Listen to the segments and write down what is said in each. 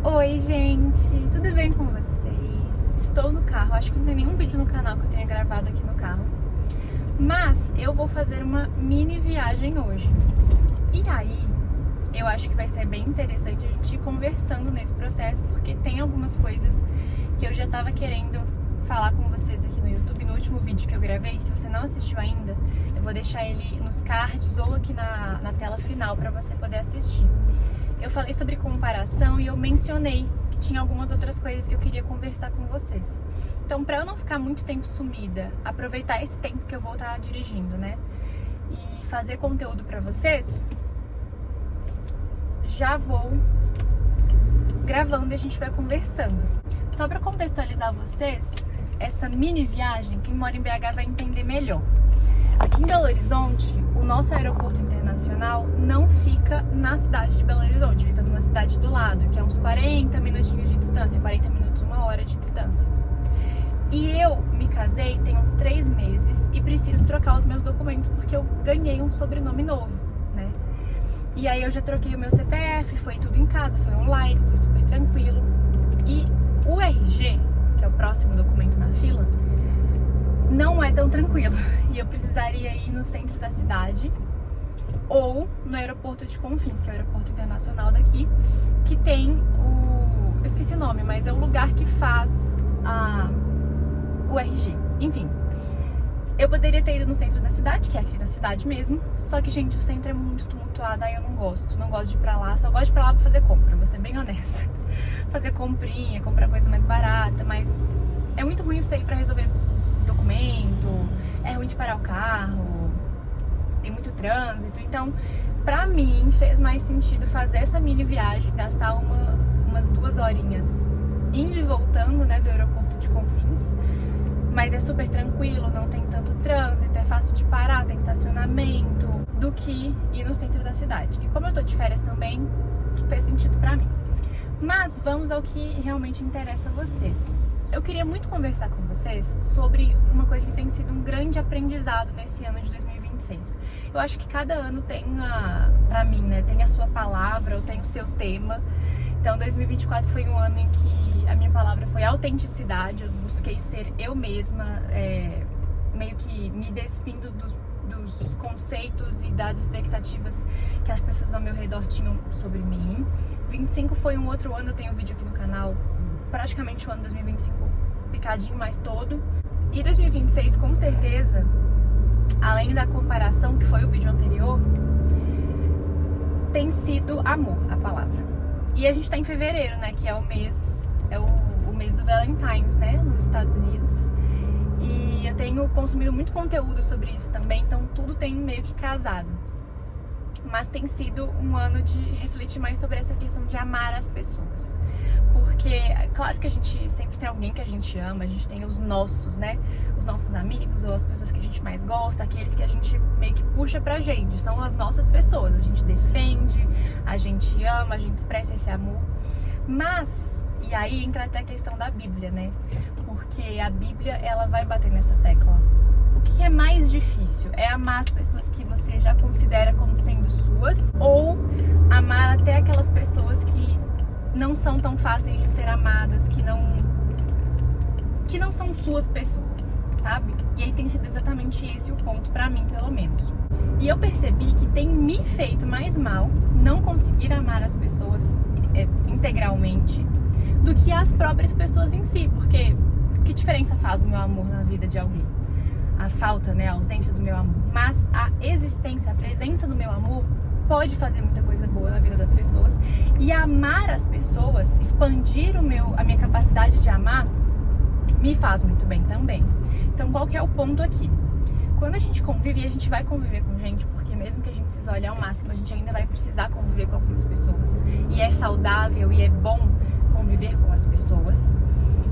Oi gente, tudo bem com vocês? Estou no carro, acho que não tem nenhum vídeo no canal que eu tenha gravado aqui no carro. Mas eu vou fazer uma mini viagem hoje. E aí, eu acho que vai ser bem interessante a gente ir conversando nesse processo, porque tem algumas coisas que eu já tava querendo falar com vocês aqui no YouTube, no último vídeo que eu gravei. Se você não assistiu ainda, eu vou deixar ele nos cards ou aqui na tela final para você poder assistir. Eu falei sobre comparação e eu mencionei que tinha algumas outras coisas que eu queria conversar com vocês. Então, para eu não ficar muito tempo sumida, aproveitar esse tempo que eu vou estar dirigindo, né? E fazer conteúdo para vocês, já vou gravando e a gente vai conversando. Só para contextualizar vocês, essa mini viagem, quem mora em BH vai entender melhor. Aqui em Belo Horizonte, o nosso aeroporto internacional não fica na cidade de Belo Horizonte, fica numa cidade do lado, que é uns 40 minutinhos de distância, 40 minutos, 1 hora de distância. E eu me casei tem uns 3 meses e preciso trocar os meus documentos porque eu ganhei um sobrenome novo, né? E aí eu já troquei o meu CPF, foi tudo em casa, foi online, foi super tranquilo. E o RG, que é o próximo documento na fila, não é tão tranquilo. E eu precisaria ir no centro da cidade ou no aeroporto de Confins, que é o aeroporto internacional daqui, que tem o... eu esqueci o nome, mas é o lugar que faz o RG. Enfim, eu poderia ter ido no centro da cidade, que é aqui na cidade mesmo, só que, gente, o centro é muito tumultuado, aí eu não gosto de ir pra lá, só gosto de ir pra lá pra fazer compra, vou ser bem honesta. Fazer comprinha, comprar coisa mais barata, mas é muito ruim você ir pra resolver documento, é ruim de parar o carro, tem muito trânsito. Então, pra mim, fez mais sentido fazer essa mini viagem, gastar umas 2 horinhas indo e voltando, né, do aeroporto de Confins. Mas é super tranquilo, não tem tanto trânsito, é fácil de parar, tem estacionamento, do que ir no centro da cidade. E como eu tô de férias também, fez sentido pra mim. Mas vamos ao que realmente interessa a vocês. Eu queria muito conversar com vocês sobre uma coisa que tem sido um grande aprendizado nesse ano de 2026. Eu acho que cada ano tem, pra mim, né, tem a sua palavra, ou tem o seu tema. Então 2024 foi um ano em que a minha palavra foi autenticidade, eu busquei ser eu mesma, meio que me despindo dos conceitos e das expectativas que as pessoas ao meu redor tinham sobre mim. 25 foi um outro ano, eu tenho um vídeo aqui no canal, praticamente o ano 2025 picadinho mais todo. E 2026, com certeza, além da comparação que foi o vídeo anterior, tem sido amor a palavra. E a gente tá em fevereiro, né, que é o mês do Valentine's, né, nos Estados Unidos. E eu tenho consumido muito conteúdo sobre isso também, então tudo tem meio que casado. Mas tem sido um ano de refletir mais sobre essa questão de amar as pessoas. Porque, é claro que a gente sempre tem alguém que a gente ama, a gente tem os nossos, né? Os nossos amigos ou as pessoas que a gente mais gosta, aqueles que a gente meio que puxa pra gente, são as nossas pessoas. A gente defende, a gente ama, a gente expressa esse amor. Mas, e aí entra até a questão da Bíblia, né? Porque a Bíblia, ela vai bater nessa tecla. O que é mais difícil? É amar as pessoas que você já considera como sendo suas, ou amar até aquelas pessoas que não são tão fáceis de ser amadas, que não são suas pessoas, sabe? E aí tem sido exatamente esse o ponto pra mim, pelo menos. E eu percebi que tem me feito mais mal não conseguir amar as pessoas integralmente do que as próprias pessoas em si, porque que diferença faz o meu amor na vida de alguém? A falta, né, a ausência do meu amor. Mas a existência, a presença do meu amor pode fazer muita coisa boa na vida das pessoas. E amar as pessoas, expandir a minha capacidade de amar, me faz muito bem também. Então, qual que é o ponto aqui? Quando a gente convive, e a gente vai conviver com gente, porque mesmo que a gente se isole ao máximo, a gente ainda vai precisar conviver com algumas pessoas. E é saudável e é bom conviver com as pessoas.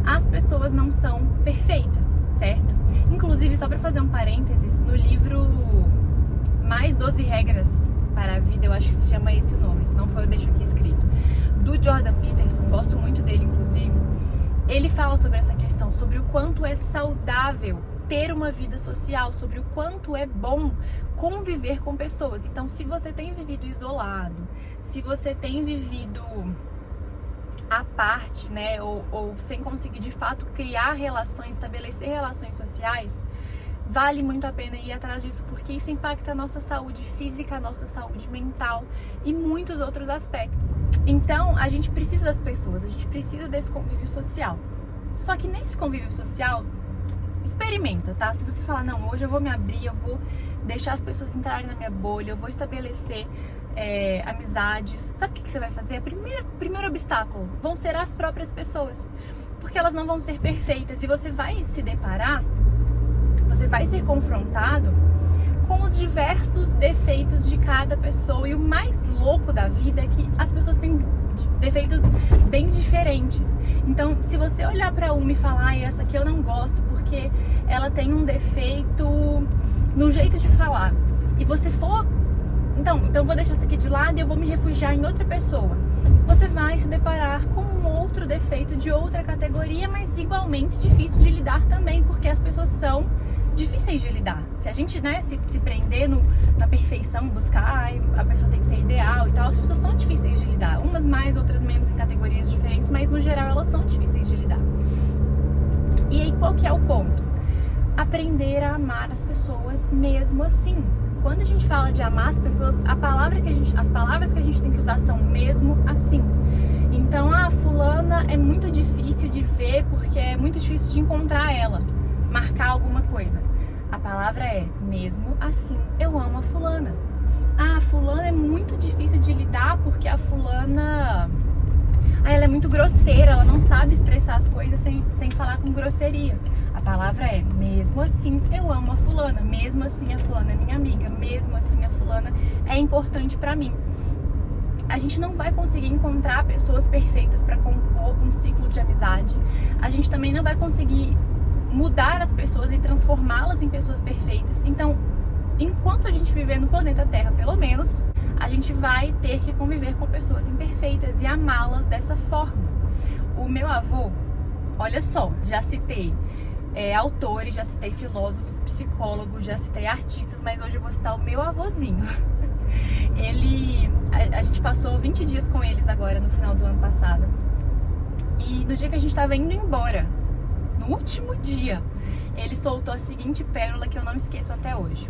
As pessoas não são perfeitas, certo? Inclusive, só para fazer um parênteses, no livro Mais 12 Regras para a Vida, eu acho que se chama esse o nome, se não for eu deixo aqui escrito, do Jordan Peterson, gosto muito dele inclusive, ele fala sobre essa questão, sobre o quanto é saudável ter uma vida social, sobre o quanto é bom conviver com pessoas. Então, se você tem vivido isolado, se você tem vivido à parte, né, ou sem conseguir de fato criar relações, estabelecer relações sociais, vale muito a pena ir atrás disso, porque isso impacta a nossa saúde física, a nossa saúde mental e muitos outros aspectos. Então, a gente precisa das pessoas, a gente precisa desse convívio social. Só que nesse convívio social, experimenta, tá? Se você falar, não, hoje eu vou me abrir, eu vou deixar as pessoas entrarem na minha bolha, eu vou estabelecer amizades. Sabe o que você vai fazer? O primeiro obstáculo vão ser as próprias pessoas, porque elas não vão ser perfeitas e você vai se deparar, você vai ser confrontado com os diversos defeitos de cada pessoa. E o mais louco da vida é que as pessoas têm defeitos bem diferentes. Então, se você olhar pra uma e falar, essa aqui eu não gosto porque ela tem um defeito no jeito de falar, e você for, então eu vou deixar isso aqui de lado e eu vou me refugiar em outra pessoa, você vai se deparar com um outro defeito de outra categoria, mas igualmente difícil de lidar também, porque as pessoas são difíceis de lidar. Se a gente, né, se prender na perfeição, buscar, a pessoa tem que ser ideal e tal, as pessoas são difíceis de lidar. Umas mais, outras menos, em categorias diferentes, mas no geral elas são difíceis de lidar. E aí, qual que é o ponto? Aprender a amar as pessoas mesmo assim. Quando a gente fala de amar as pessoas, as palavras que a gente tem que usar são mesmo assim. Então, fulana é muito difícil de ver porque é muito difícil de encontrar ela, marcar alguma coisa. A palavra é mesmo assim, eu amo a fulana. A fulana é muito difícil de lidar porque a fulana, ela é muito grosseira, ela não sabe expressar as coisas sem falar com grosseria. A palavra é mesmo assim, eu amo a fulana. Mesmo assim, a fulana é minha amiga. Mesmo assim, a fulana é importante pra mim. A gente não vai conseguir encontrar pessoas perfeitas para compor um ciclo de amizade. A gente também não vai conseguir mudar as pessoas e transformá-las em pessoas perfeitas. Então, enquanto a gente viver no planeta Terra, pelo menos, a gente vai ter que conviver com pessoas imperfeitas e amá-las dessa forma. O meu avô, olha só, já citei autores, já citei filósofos, psicólogos, já citei artistas, mas hoje eu vou citar o meu avôzinho. A gente passou 20 dias com eles agora, no final do ano passado. E no dia que a gente estava indo embora, no último dia, ele soltou a seguinte pérola que eu não esqueço até hoje.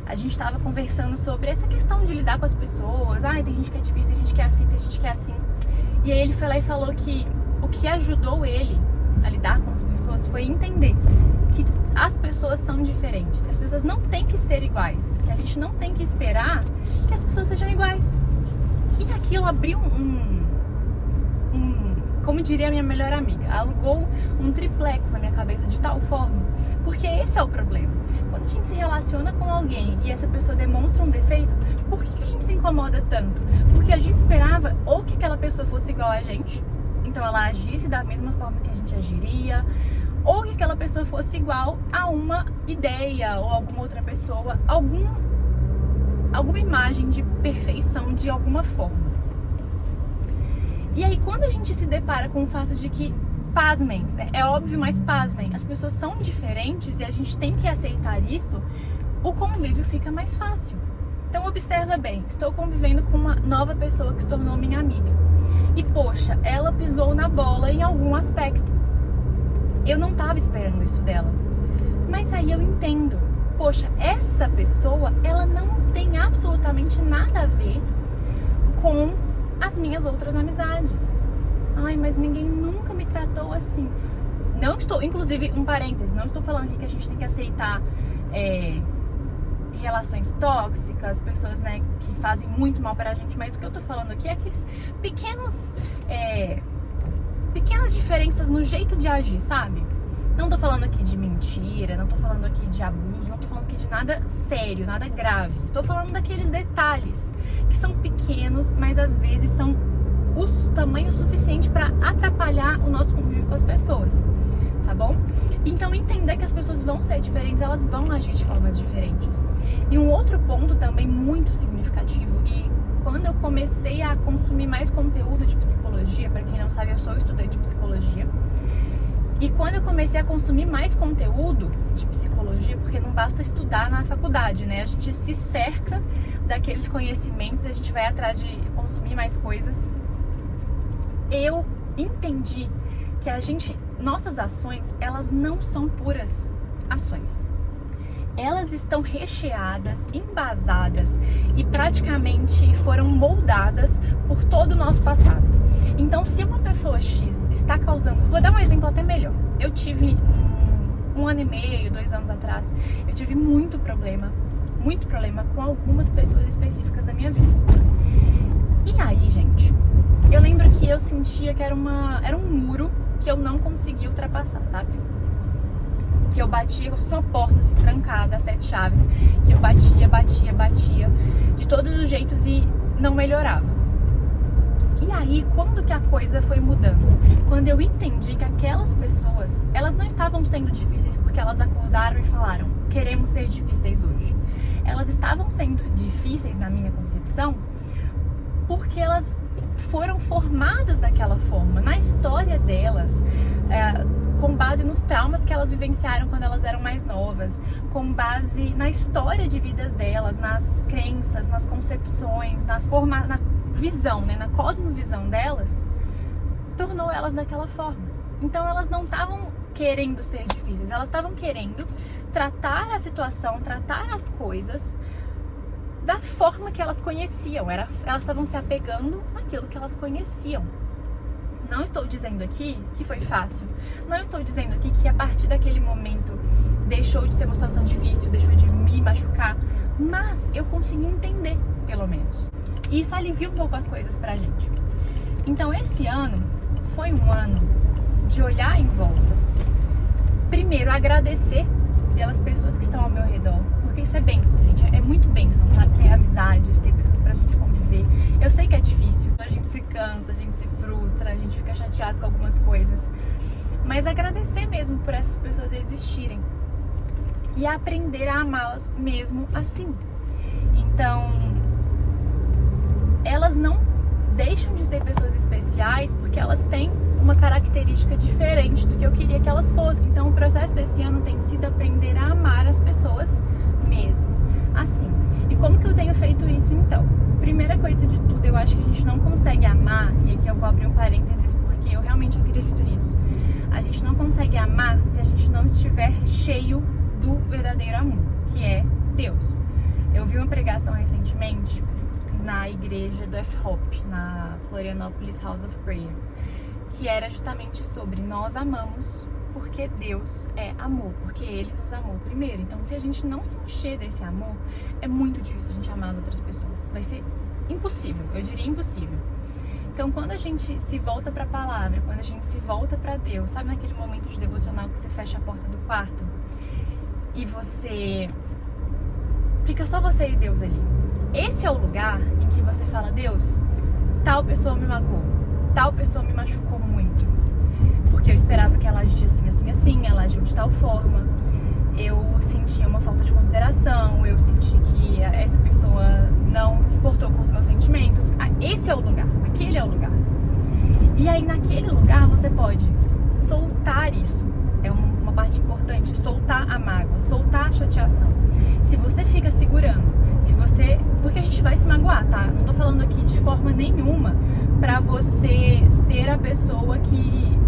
A gente estava conversando sobre essa questão de lidar com as pessoas. Tem gente que é difícil, tem gente que é assim, tem gente que é assim. E aí ele foi lá e falou que o que ajudou ele a lidar com as pessoas foi entender que as pessoas são diferentes, que as pessoas não têm que ser iguais, que a gente não tem que esperar que as pessoas sejam iguais. E aquilo abriu como diria a minha melhor amiga, alugou um triplex na minha cabeça de tal forma, porque esse é o problema. Quando a gente se relaciona com alguém e essa pessoa demonstra um defeito, por que a gente se incomoda tanto? Porque a gente esperava ou que aquela pessoa fosse igual a gente, então ela agisse da mesma forma que a gente agiria, ou que aquela pessoa fosse igual a uma ideia ou alguma outra pessoa, alguma imagem de perfeição de alguma forma. E aí, quando a gente se depara com o fato de que, pasmem, né? É óbvio, mas pasmem, as pessoas são diferentes e a gente tem que aceitar isso, o convívio fica mais fácil. Então, observa bem, estou convivendo com uma nova pessoa que se tornou minha amiga. E, poxa, ela pisou na bola em algum aspecto. Eu não estava esperando isso dela. Mas aí eu entendo. Poxa, essa pessoa, ela não tem absolutamente nada a ver com as minhas outras amizades. Mas ninguém nunca me tratou assim. Não estou, inclusive, um parêntese, não estou falando aqui que a gente tem que aceitar relações tóxicas, pessoas, né, que fazem muito mal pra gente, mas o que eu tô falando aqui é aqueles pequenas diferenças no jeito de agir, sabe? Não tô falando aqui de mentira, não tô falando aqui de abuso, não tô falando aqui de nada sério, nada grave. Estou falando daqueles detalhes que são pequenos, mas às vezes são o tamanho suficiente para atrapalhar o nosso convívio com as pessoas, tá bom? Então, entender que as pessoas vão ser diferentes, elas vão agir de formas diferentes. E um outro ponto também muito significativo, e quando eu comecei a consumir mais conteúdo de psicologia, para quem não sabe, eu sou estudante de psicologia, e quando eu comecei a consumir mais conteúdo de psicologia, porque não basta estudar na faculdade, né? A gente se cerca daqueles conhecimentos e a gente vai atrás de consumir mais coisas. eu entendi que nossas ações, elas não são puras ações. Elas estão recheadas, embasadas e praticamente foram moldadas por todo o nosso passado. Então, se uma pessoa X está causando... Vou dar um exemplo até melhor. Eu tive um ano e meio, 2 anos atrás, eu tive muito problema com algumas pessoas específicas da minha vida. E aí, gente, eu lembro que eu sentia que era um muro que eu não conseguia ultrapassar, sabe? Que eu batia, como se fosse uma porta assim, trancada, a 7 chaves, que eu batia, de todos os jeitos e não melhorava. E aí, quando que a coisa foi mudando? Quando eu entendi que aquelas pessoas, elas não estavam sendo difíceis porque elas acordaram e falaram, queremos ser difíceis hoje. Elas estavam sendo difíceis, na minha concepção, porque elas foram formadas daquela forma, na história delas, com base nos traumas que elas vivenciaram quando elas eram mais novas, com base na história de vida delas, nas crenças, nas concepções, na visão, né, na cosmovisão delas, tornou elas daquela forma. Então elas não estavam querendo ser difíceis, elas estavam querendo tratar a situação, tratar as coisas da forma que elas conheciam, elas estavam se apegando naquilo que elas conheciam. Não estou dizendo aqui que foi fácil, não estou dizendo aqui que a partir daquele momento deixou de ser uma situação difícil, deixou de me machucar, mas eu consegui entender, pelo menos. E isso alivia um pouco as coisas pra gente. Então esse ano foi um ano de olhar em volta. Primeiro, agradecer pelas pessoas que estão ao meu redor, porque isso é bênção, gente, é muito bênção, sabe? Ter amizades, ter pessoas pra gente conviver. Eu sei que é difícil, a gente se cansa, a gente se frustra, a gente fica chateado com algumas coisas, mas agradecer mesmo por essas pessoas existirem e aprender a amá-las mesmo assim. Então, elas não deixam de ser pessoas especiais porque elas têm uma característica diferente do que eu queria que elas fossem. Então o processo desse ano tem sido aprender a amar as pessoas mesmo assim. E como que eu tenho feito isso então? Primeira coisa de tudo, eu acho que a gente não consegue amar, e aqui eu vou abrir um parênteses porque eu realmente acredito nisso. A gente não consegue amar se a gente não estiver cheio do verdadeiro amor, que é Deus. Eu vi uma pregação recentemente na igreja do F-Hop, na Florianópolis House of Prayer, que era justamente sobre nós amamos porque Deus é amor, porque Ele nos amou primeiro. Então, se a gente não se encher desse amor, é muito difícil a gente amar as outras pessoas. Vai ser impossível, eu diria impossível. Então, quando a gente se volta para a palavra, quando a gente se volta para Deus, sabe naquele momento de devocional que você fecha a porta do quarto e você fica só você e Deus ali. Esse é o lugar em que você fala, Deus, tal pessoa me magoou, tal pessoa me machucou muito, porque eu esperava que ela agisse assim, ela agiu de tal forma, eu senti uma falta de consideração, eu senti que essa pessoa não se importou com os meus sentimentos. Esse é o lugar, aquele é o lugar. E aí naquele lugar você pode soltar isso, é uma parte importante, soltar a mágoa, soltar a chateação. Se você fica segurando, porque a gente vai se magoar, tá? Não tô falando aqui de forma nenhuma pra você ser a pessoa que,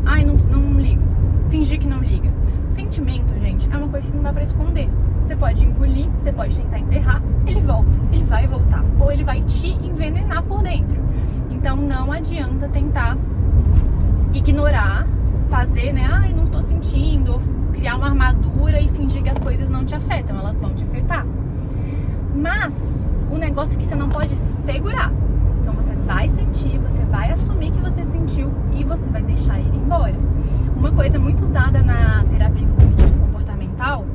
não liga, fingir que não liga. Sentimento, gente, é uma coisa que não dá pra esconder. Você pode engolir, você pode tentar enterrar, ele volta, ele vai voltar, ou ele vai te envenenar por dentro. Então não adianta tentar ignorar, fazer, né, não tô sentindo, ou criar uma armadura e fingir que as coisas não te afetam, elas vão te afetar. Mas o negócio é que você não pode segurar. Então você vai sentir, você vai assumir que você sentiu e você vai deixar ele embora. Uma coisa muito usada na terapia comportamental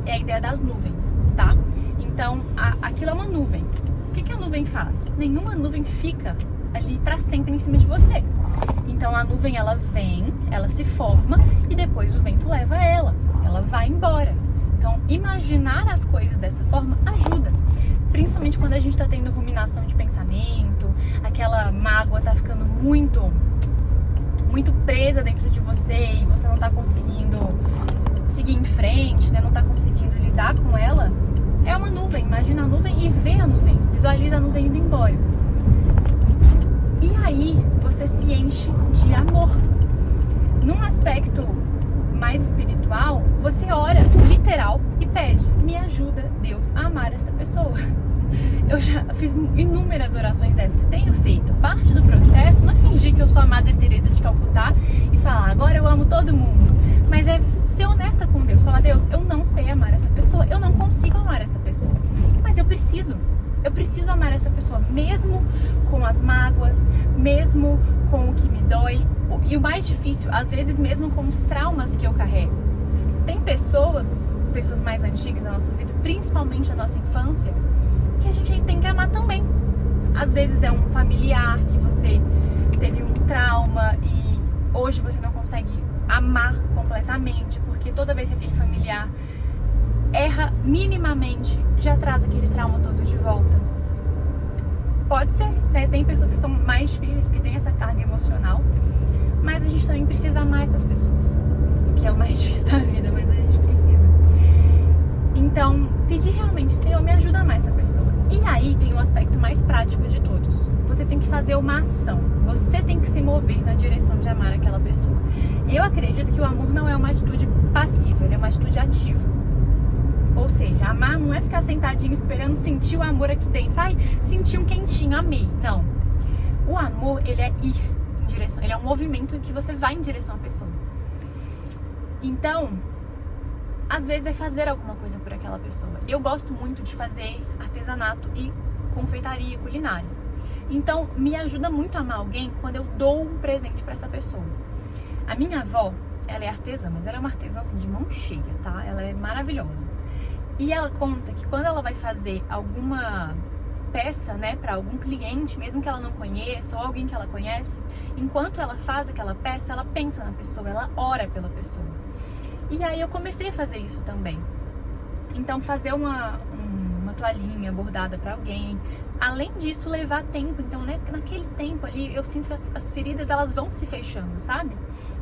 é a ideia das nuvens, tá? Então aquilo é uma nuvem. O que a nuvem faz? Nenhuma nuvem fica ali pra sempre em cima de você. Então a nuvem, ela vem, ela se forma e depois o vento leva ela vai embora. Então imaginar as coisas dessa forma ajuda, principalmente quando a gente tá tendo ruminação de pensamento, aquela mágoa tá ficando muito presa dentro de você e você não tá conseguindo seguir em frente, né? Não tá conseguindo lidar com ela. É uma nuvem, imagina a nuvem e vê a nuvem, visualiza a nuvem indo embora. E aí você se enche de amor. Num aspecto mais espiritual, você ora literal e pede: me ajuda, Deus, a amar esta pessoa. Eu já fiz inúmeras orações dessas, tenho feito. Parte do processo não é fingir que eu sou a Madre Teresa de Calcutá e falar: agora eu amo todo mundo. Mas é ser honesta com Deus, falar: Deus, eu não sei amar essa pessoa, eu não consigo amar essa pessoa, mas eu preciso amar essa pessoa, mesmo com as mágoas, mesmo com o que me dói, e o mais difícil, às vezes mesmo com os traumas que eu carrego. Tem pessoas mais antigas da nossa vida, principalmente da nossa infância, que a gente tem que amar também. Às vezes é um familiar que você teve um trauma e hoje você não consegue amar completamente, porque toda vez que aquele familiar erra minimamente, já traz aquele trauma todo de volta. Pode ser, né? Tem pessoas que são mais difíceis, que têm essa carga emocional, mas a gente também precisa amar essas pessoas, o que é o mais difícil da vida, mas a gente precisa. Então, pedir realmente: Senhor, me ajuda a amar essa pessoa. E aí tem o aspecto mais prático de todos. Você tem que fazer uma ação. Você tem que se mover na direção de amar aquela pessoa. Eu acredito que o amor não é uma atitude passiva, ele é uma atitude ativa. Ou seja, amar não é ficar sentadinho esperando sentir o amor aqui dentro. Ai, senti um quentinho, amei. Não. O amor, ele é ir em direção, ele é um movimento que você vai em direção à pessoa. Então, às vezes é fazer alguma coisa por aquela pessoa. Eu gosto muito de fazer artesanato e confeitaria culinária. Então, me ajuda muito a amar alguém quando eu dou um presente para essa pessoa. A minha avó, ela é artesã, mas ela é uma artesã assim, de mão cheia, tá? Ela é maravilhosa. E ela conta que quando ela vai fazer alguma peça, né, para algum cliente, mesmo que ela não conheça, ou alguém que ela conhece, enquanto ela faz aquela peça, ela pensa na pessoa, ela ora pela pessoa. E aí eu comecei a fazer isso também. Então, fazer uma toalhinha bordada para alguém. Além disso, levar tempo. Então, né, naquele tempo ali, eu sinto que as feridas, elas vão se fechando, sabe?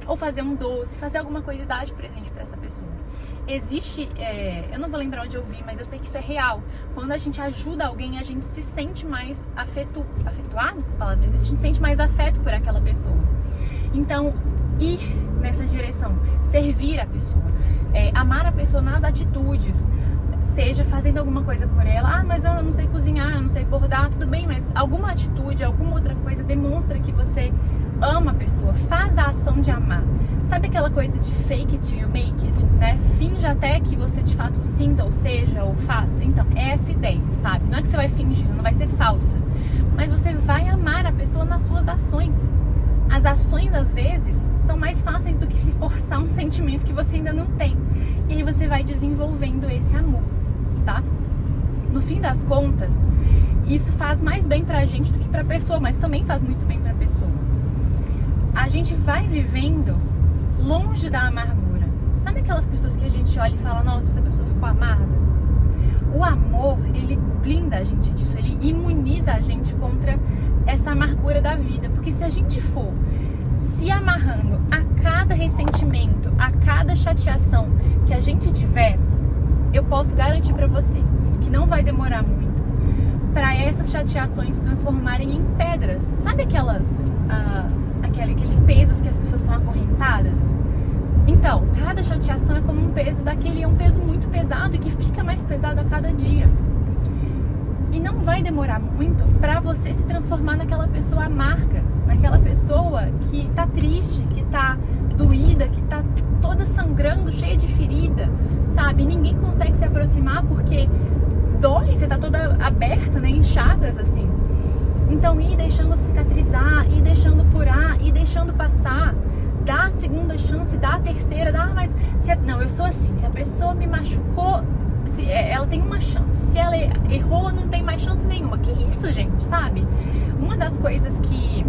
Ou fazer um doce, fazer alguma coisa e dar de presente para essa pessoa. Existe, eu não vou lembrar onde eu vi, mas eu sei que isso é real. Quando a gente ajuda alguém, a gente se sente mais afetuado, essa palavra existe, a gente sente mais afeto por aquela pessoa. Então, ir nessa direção, servir a pessoa, amar a pessoa nas atitudes, seja fazendo alguma coisa por ela. Ah, mas eu não sei cozinhar, eu não sei bordar, tudo bem, mas alguma atitude, alguma outra coisa demonstra que você ama a pessoa, faz a ação de amar. Sabe aquela coisa de fake it till you make it, né? Finja até que você de fato sinta, ou seja, ou faça. Então, é essa ideia, sabe? Não é que você vai fingir, você não vai ser falsa, mas você vai amar a pessoa nas suas ações. As ações, às vezes, são mais fáceis do que se forçar um sentimento que você ainda não tem. E aí você vai desenvolvendo esse amor, tá? No fim das contas, isso faz mais bem pra gente do que pra pessoa, mas também faz muito bem pra pessoa. A gente vai vivendo longe da amargura. Sabe aquelas pessoas que a gente olha e fala: nossa, essa pessoa ficou amarga? O amor, ele blinda a gente disso, ele imuniza a gente contra essa amargura da vida. Porque se a gente for se amarrando a cada ressentimento, a cada chateação que a gente tiver, eu posso garantir pra você que não vai demorar muito para essas chateações se transformarem em pedras. Sabe aqueles pesos que as pessoas são acorrentadas? Então, cada chateação é como um peso daquele, é um peso muito pesado e que fica mais pesado a cada dia. E não vai demorar muito para você se transformar naquela pessoa amarga, naquela pessoa que tá triste, que tá doída, que tá toda sangrando, cheia de ferida, sabe? Ninguém consegue se aproximar porque dói, você tá toda aberta, né? Em chagas, assim. Então, ir deixando cicatrizar, ir deixando curar, ir deixando passar. Dá a segunda chance, dá a terceira, mas... Não, eu sou assim, se a pessoa me machucou, ela tem uma chance. Se ela errou, não tem mais chance nenhuma. Que isso, gente, sabe? Uma das coisas que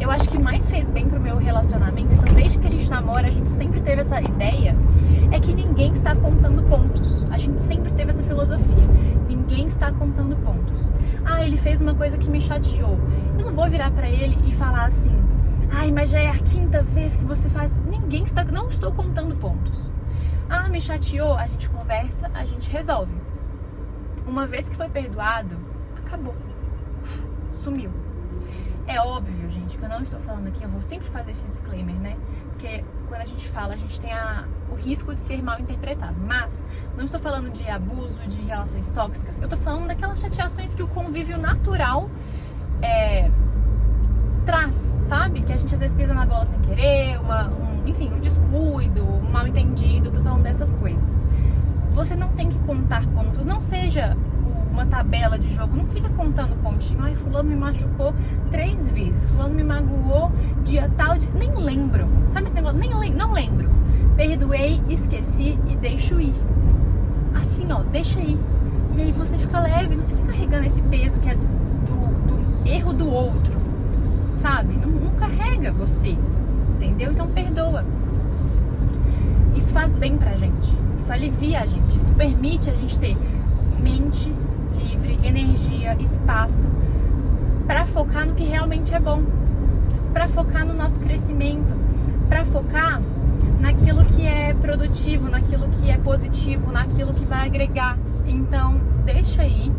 eu acho que mais fez bem pro meu relacionamento, então desde que a gente namora, a gente sempre teve essa ideia, é que ninguém está contando pontos. A gente sempre teve essa filosofia. Ninguém está contando pontos. Ah, ele fez uma coisa que me chateou. Eu não vou virar pra ele e falar assim: ai, mas já é a 5ª vez que você faz. Não estou contando pontos. Ah, me chateou, a gente conversa, a gente resolve. Uma vez que foi perdoado, acabou. Sumiu. É óbvio, gente, que eu não estou falando aqui, eu vou sempre fazer esse disclaimer, né? Porque quando a gente fala, a gente tem o risco de ser mal interpretado. Mas não estou falando de abuso, de relações tóxicas. Eu estou falando daquelas chateações que o convívio natural traz, sabe? Que a gente às vezes pisa na bola sem querer, enfim, um descuido, um mal entendido. Tô falando dessas coisas. Você não tem que contar pontos, não seja uma tabela de jogo, não fica contando pontinho. Ai, fulano me machucou 3 vezes, fulano me magoou dia tal, nem lembro. Sabe esse negócio? Não lembro. Perdoei, esqueci e deixo ir. Assim, ó, deixa ir. E aí você fica leve, não fica carregando esse peso que é do erro do outro, sabe? Não carrega você, entendeu? Então perdoa. Isso faz bem pra gente, isso alivia a gente, isso permite a gente ter mente livre, energia, espaço pra focar no que realmente é bom, pra focar no nosso crescimento, pra focar naquilo que é produtivo, naquilo que é positivo, naquilo que vai agregar. Então, deixa aí,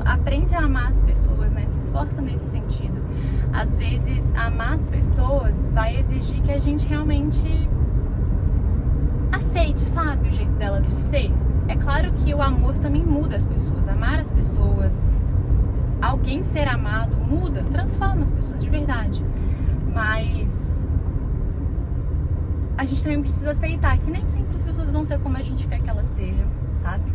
aprende a amar as pessoas, né? Se esforça nesse sentido. Às vezes, amar as pessoas vai exigir que a gente realmente aceite, sabe, o jeito delas de ser. É claro que o amor também muda as pessoas. Amar as pessoas, alguém ser amado, muda, transforma as pessoas de verdade. Mas a gente também precisa aceitar que nem sempre as pessoas vão ser como a gente quer que elas sejam, sabe?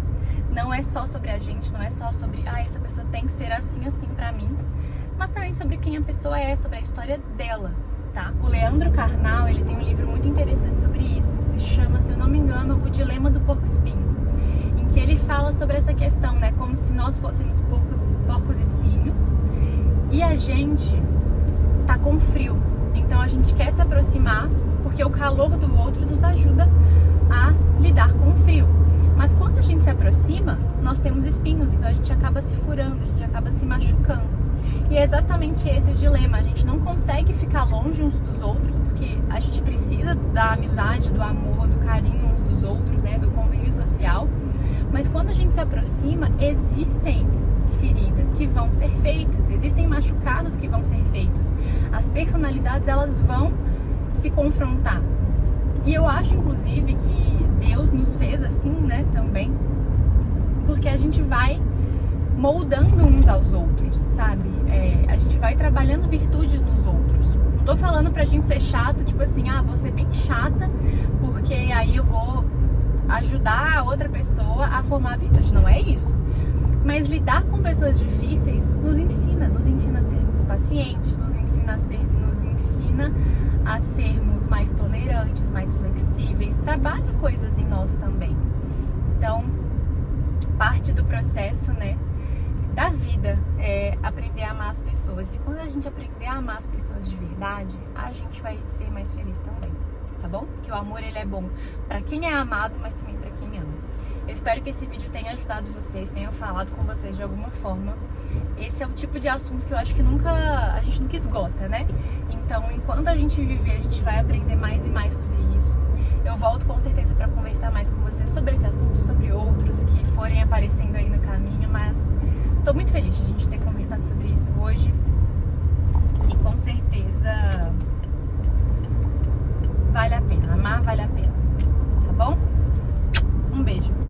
Não é só sobre a gente, não é só sobre, essa pessoa tem que ser assim pra mim. Mas também sobre quem a pessoa é, sobre a história dela, tá? O Leandro Carnal, ele tem um livro muito interessante sobre isso. Se chama, se eu não me engano, O Dilema do Porco-Espinho. Em que ele fala sobre essa questão, né? Como se nós fôssemos porcos-espinho e a gente tá com frio. Então a gente quer se aproximar porque o calor do outro nos ajuda a lidar com o frio. Mas quando a gente se aproxima, nós temos espinhos, então a gente acaba se furando, a gente acaba se machucando. E é exatamente esse o dilema, a gente não consegue ficar longe uns dos outros, porque a gente precisa da amizade, do amor, do carinho uns dos outros, né, do convívio social. Mas quando a gente se aproxima, existem feridas que vão ser feitas, existem machucados que vão ser feitos. As personalidades, elas vão se confrontar. E eu acho, inclusive, que Deus nos fez assim, né, também, porque a gente vai moldando uns aos outros, sabe? A gente vai trabalhando virtudes nos outros. Não tô falando pra gente ser chato, tipo assim, vou ser bem chata, porque aí eu vou ajudar a outra pessoa a formar virtude. Não é isso. Mas lidar com pessoas difíceis nos ensina a sermos pacientes, nos ensina a sermos mais tolerantes, mais flexíveis, trabalha coisas em nós também. Então, parte do processo, né, da vida é aprender a amar as pessoas. E quando a gente aprender a amar as pessoas de verdade, a gente vai ser mais feliz também, tá bom? Que o amor, ele é bom pra quem é amado, mas também pra quem ama. Eu espero que esse vídeo tenha ajudado vocês, tenha falado com vocês de alguma forma. Esse é o tipo de assunto que eu acho que a gente nunca esgota, né? Então, enquanto a gente viver, a gente vai aprender mais e mais sobre isso. Eu volto com certeza para conversar mais com vocês sobre esse assunto, sobre outros que forem aparecendo aí no caminho, mas tô muito feliz de a gente ter conversado sobre isso hoje. E com certeza vale a pena, amar vale a pena, tá bom? Um beijo.